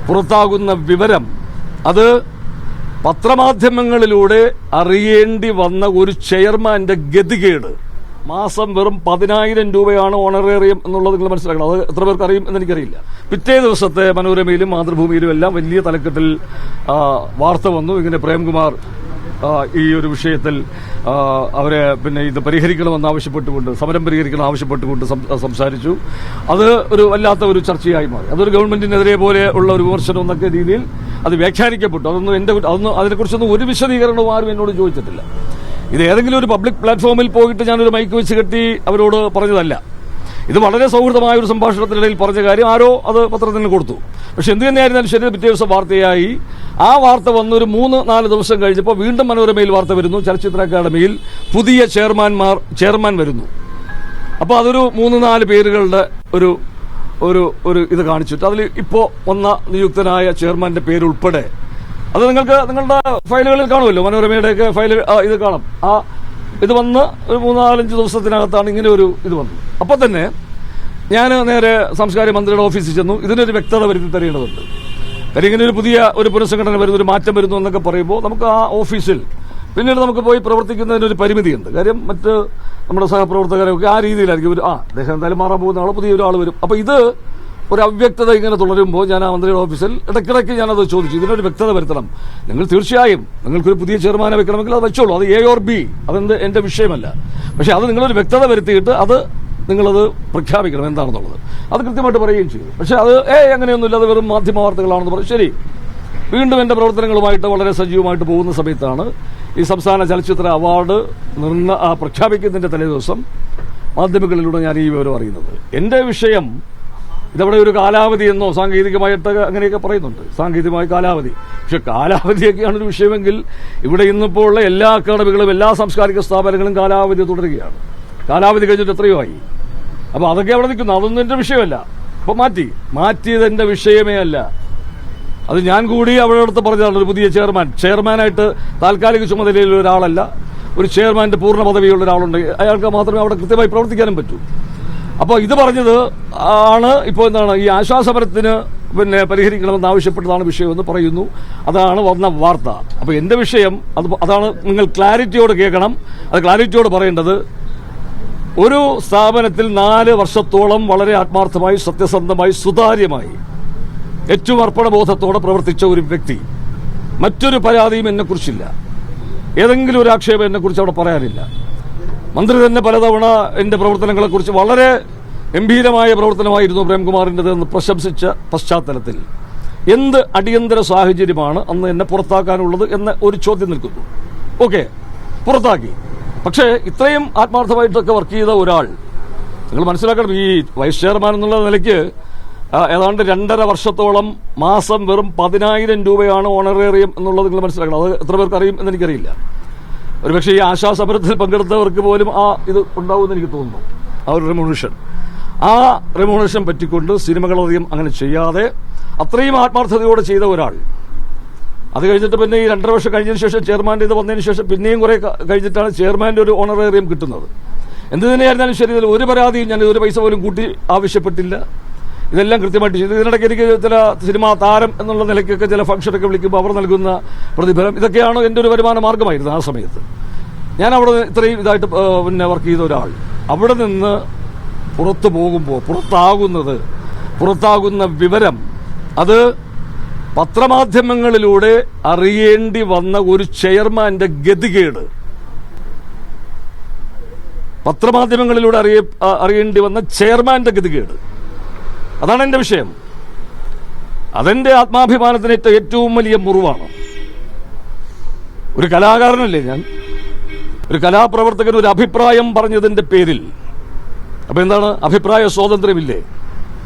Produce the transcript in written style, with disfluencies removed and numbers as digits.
പുറത്താകുന്ന വിവരം അത് പത്രമാധ്യമങ്ങളിലൂടെ അറിയേണ്ടി വന്ന ഒരു ചെയർമാന്റെ ഗതികേട്. മാസം വെറും 10,000 രൂപയാണ് ഓണറേറിയം എന്നുള്ളത് നിങ്ങൾ മനസ്സിലാക്കണം. അത് എത്ര പേർക്ക് അറിയും എന്ന് എനിക്കറിയില്ല. പിറ്റേ ദിവസത്തെ മനോരമയിലും മാതൃഭൂമിയിലും എല്ലാം വലിയ തലക്കെട്ടിൽ വാർത്ത വന്നു. ഇങ്ങനെ പ്രേംകുമാർ ഈ ഒരു വിഷയത്തിൽ അവരെ ഇത് പരിഹരിക്കണമെന്ന് ആവശ്യപ്പെട്ടുകൊണ്ട്, സമരം പരിഹരിക്കണം ആവശ്യപ്പെട്ടുകൊണ്ട് സംസാരിച്ചു. അത് ഒരു വല്ലാത്ത ഒരു ചർച്ചയായി മാറി. അതൊരു ഗവൺമെന്റിനെതിരെ പോലെ ഉള്ള ഒരു വിമർശനം എന്നൊക്കെ രീതിയിൽ അത് വ്യാഖ്യാനിക്കപ്പെട്ടു. അതൊന്നും അതിനെക്കുറിച്ചൊന്നും ഒരു വിശദീകരണവും ആരും എന്നോട് ചോദിച്ചിട്ടില്ല. ഇത് ഏതെങ്കിലും ഒരു പബ്ലിക് പ്ലാറ്റ്ഫോമിൽ പോയിട്ട് ഞാനൊരു മൈക്ക് വെച്ച് കെട്ടി അവരോട് പറഞ്ഞതല്ല. ഇത് വളരെ സൗഹൃദമായ ഒരു സംഭാഷണത്തിനിടയിൽ പറഞ്ഞ കാര്യം ആരോ അത് പത്രത്തിന് കൊടുത്തു. പക്ഷെ എന്ത് തന്നെയായിരുന്നാലും ശരി, പിറ്റേ ദിവസം വാർത്തയായി. ആ വാർത്ത വന്നൊരു 3-4 ദിവസം കഴിഞ്ഞപ്പോൾ വീണ്ടും മനോരമയിൽ വാർത്ത വരുന്നു, ചലച്ചിത്ര അക്കാദമിയിൽ പുതിയ ചെയർമാൻ വരുന്നു. അപ്പോൾ അതൊരു 3-4 പേരുകളുടെ ഒരു ഇത് കാണിച്ചിട്ട് അതിൽ ഇപ്പോൾ വന്ന നിയുക്തനായ ചെയർമാന്റെ പേരുൾപ്പെടെ അത് നിങ്ങളുടെ ഫയലുകളിൽ കാണുമല്ലോ, മനോരമയുടെയൊക്കെ ഫയൽ ഇത് കാണാം. ഇത് വന്ന് ഒരു 3-4-5 ദിവസത്തിനകത്താണ് ഇങ്ങനെ ഒരു ഇത് വന്നത്. അപ്പോൾ തന്നെ ഞാൻ നേരെ സാംസ്കാരിക മന്ത്രിയുടെ ഓഫീസിൽ ചെന്നു. ഇതിനൊരു വ്യക്തത വരുത്തി തരേണ്ടതുണ്ട്. കാര്യം ഇങ്ങനെ ഒരു പുതിയ ഒരു പുനഃസംഘടന വരുന്നു, ഒരു മാറ്റം വരുന്നു എന്നൊക്കെ പറയുമ്പോൾ നമുക്ക് ആ ഓഫീസിൽ പിന്നീട് നമുക്ക് പോയി പ്രവർത്തിക്കുന്നതിനൊരു പരിമിതിയുണ്ട്. കാര്യം മറ്റ് നമ്മുടെ സഹപ്രവർത്തകരൊക്കെ ആ രീതിയിലായിരിക്കും. അദ്ദേഹം എന്തായാലും മാറാൻ പോകുന്ന ആൾ, പുതിയ ഒരാൾ വരും. അപ്പോൾ ഇത് ഒരു അവ്യക്തത ഇങ്ങനെ തുടരുമ്പോൾ ഞാൻ ആ മന്ത്രിയുടെ ഓഫീസിൽ ഇടയ്ക്കിടയ്ക്ക് ഞാനത് ചോദിച്ചു, ഇതിനൊരു വ്യക്തത വരുത്തണം. നിങ്ങൾ തീർച്ചയായും നിങ്ങൾക്കൊരു പുതിയ ചെയർമാനെ വെക്കണമെങ്കിൽ അത് വെച്ചോളൂ, അത് A or B, അതെന്ത് എന്റെ വിഷയമല്ല. പക്ഷെ അത് നിങ്ങളൊരു വ്യക്തത വരുത്തിയിട്ട് അത് നിങ്ങളത് പ്രഖ്യാപിക്കണം എന്താണെന്നുള്ളത്. അത് കൃത്യമായിട്ട് പറയുകയും ചെയ്തു. പക്ഷെ അത് അങ്ങനെയൊന്നുമില്ല, അത് വെറും മാധ്യമ വാർത്തകളാണെന്ന് പറഞ്ഞു. ശരി, വീണ്ടും എന്റെ പ്രവർത്തനങ്ങളുമായിട്ട് വളരെ സജീവമായിട്ട് പോകുന്ന സമയത്താണ് ഈ സംസ്ഥാന ചലച്ചിത്ര അവാർഡ് പ്രഖ്യാപിക്കുന്നതിന്റെ തലേദിവസം മാധ്യമങ്ങളിലൂടെ ഞാൻ ഈ വിവരം അറിയുന്നത്. എന്റെ വിഷയം ഇതവിടെ ഒരു കാലാവധി എന്നോ സാങ്കേതികമായിട്ട് അങ്ങനെയൊക്കെ പറയുന്നുണ്ട്, സാങ്കേതികമായ കാലാവധി. പക്ഷെ കാലാവധിയൊക്കെയാണ് ഒരു വിഷയമെങ്കിൽ ഇവിടെ ഇന്നിപ്പോൾ ഉള്ള എല്ലാ അക്കാദമികളും എല്ലാ സാംസ്കാരിക സ്ഥാപനങ്ങളും കാലാവധി തുടരുകയാണ്. കാലാവധി കഴിഞ്ഞിട്ട് എത്രയോ ആയി. അപ്പൊ അതൊക്കെ അവിടെ നിൽക്കുന്നു, അതൊന്നും എന്റെ വിഷയമല്ല. അപ്പൊ മാറ്റിയത് എന്റെ വിഷയമേ അല്ല. അത് ഞാൻ കൂടി അവിടെ അടുത്ത് പറഞ്ഞതാണ്. ഒരു പുതിയ ചെയർമാനായിട്ട് താൽക്കാലിക ചുമതലയിൽ ഒരാളല്ല, ഒരു ചെയർമാന്റെ പൂർണ്ണ പദവിയുള്ള ഒരാളുണ്ട്. അയാൾക്ക് മാത്രമേ അവിടെ കൃത്യമായി പ്രവർത്തിക്കാനും പറ്റൂ. അപ്പോൾ ഇത് പറഞ്ഞത് ആണ് ഇപ്പോൾ എന്താണ് ഈ ആശ്വാസമരത്തിന് പരിഹരിക്കണമെന്ന് ആവശ്യപ്പെട്ടതാണ് വിഷയമെന്ന് പറയുന്നു. അതാണ് വന്ന വാർത്ത. അപ്പോൾ എന്റെ വിഷയം അതാണ്. നിങ്ങൾ ക്ലാരിറ്റിയോട് കേൾക്കണം. അത് ക്ലാരിറ്റിയോട് പറയേണ്ടത്, ഒരു സ്ഥാപനത്തിൽ 4 വർഷത്തോളം വളരെ ആത്മാർത്ഥമായി, സത്യസന്ധമായി, സുതാര്യമായി, ഏറ്റവും അർപ്പണബോധത്തോടെ പ്രവർത്തിച്ച ഒരു വ്യക്തി, മറ്റൊരു പരാതിയും എന്നെക്കുറിച്ചില്ല, ഏതെങ്കിലും ഒരു ആക്ഷേപം എന്നെക്കുറിച്ച് അവിടെ പറയാനില്ല. മന്ത്രി തന്നെ പലതവണ എന്റെ പ്രവർത്തനങ്ങളെക്കുറിച്ച് വളരെ ഗംഭീരമായ പ്രവർത്തനമായിരുന്നു പ്രേംകുമാറിൻ്റെത് എന്ന് പ്രശംസിച്ച പശ്ചാത്തലത്തിൽ എന്ത് അടിയന്തര സാഹചര്യമാണ് അന്ന് എന്നെ പുറത്താക്കാനുള്ളത് എന്ന ഒരു ചോദ്യം നിൽക്കുന്നു. ഓക്കെ, പുറത്താക്കി. പക്ഷേ ഇത്രയും ആത്മാർത്ഥമായിട്ടൊക്കെ വർക്ക് ചെയ്ത ഒരാൾ, നിങ്ങൾ മനസ്സിലാക്കണം, ഈ വൈസ് ചെയർമാൻ എന്നുള്ള നിലയ്ക്ക് ഏതാണ്ട് 2.5 വർഷത്തോളം മാസം വെറും 10,000 രൂപയാണ് ഓണറേറിയം എന്നുള്ളത് നിങ്ങൾ മനസ്സിലാക്കണം. അത് എത്ര പേർക്ക് അറിയും എന്ന് എനിക്കറിയില്ല. ഒരുപക്ഷെ ഈ ആശാസമരത്തിൽ പങ്കെടുത്തവർക്ക് പോലും ഇത് ഉണ്ടാവുമെന്ന് എനിക്ക് തോന്നുന്നു, ആ ഒരു റെമ്യൂണറേഷൻ പറ്റിക്കൊണ്ട് സിനിമകളധികം അങ്ങനെ ചെയ്യാതെ അത്രയും ആത്മാർത്ഥതയോടെ ചെയ്ത ഒരാൾ. അത് കഴിഞ്ഞിട്ട് പിന്നെ ഈ 2.5 വർഷം കഴിഞ്ഞതിന് ശേഷം ചെയർമാന്റെ ഇത് വന്നതിന് ശേഷം പിന്നെയും കുറെ കഴിഞ്ഞിട്ടാണ് ചെയർമാന്റെ ഒരു ഓണറേറിയം കിട്ടുന്നത്. എന്ത് തന്നെയായിരുന്നാലും ശരി, ഇതിൽ ഒരു പരാതിയും ഞാൻ ഒരു പൈസ പോലും കൂട്ടി ആവശ്യപ്പെട്ടില്ല. ഇതെല്ലാം കൃത്യമായിട്ട് ചെയ്തു. ഇതിനിടയ്ക്ക് എനിക്ക് ചില സിനിമാ താരം എന്നുള്ള നിലയ്ക്കൊക്കെ ചില ഫംഗ്ഷനൊക്കെ വിളിക്കുമ്പോൾ അവർ നൽകുന്ന പ്രതിഫലം, ഇതൊക്കെയാണ് എൻ്റെ ഒരു വരുമാന മാർഗമായിരുന്നു ആ സമയത്ത്. ഞാൻ അവിടെ ഇത്രയും ഇതായിട്ട് വർക്ക് ചെയ്ത ഒരാൾ അവിടെ നിന്ന് പുറത്തു പോകുമ്പോൾ പുറത്താകുന്ന വിവരം അത് പത്രമാധ്യമങ്ങളിലൂടെ അറിയേണ്ടി വന്ന ഒരു ചെയർമാന്റെ ഗതികേട്, പത്രമാധ്യമങ്ങളിലൂടെ അറിയേണ്ടി വന്ന ചെയർമാന്റെ ഗതികേട്, അതാണ് എന്റെ വിഷയം. അതെന്റെ ആത്മാഭിമാനത്തിന് ഏറ്റവും വലിയ മുറിവാണ്. ഒരു കലാകാരനല്ലേ ഞാൻ, ഒരു കലാപ്രവർത്തകൻ ഒരു അഭിപ്രായം പറഞ്ഞതിന്റെ പേരിൽ, അപ്പൊ എന്താണ്, അഭിപ്രായ സ്വാതന്ത്ര്യമില്ലേ?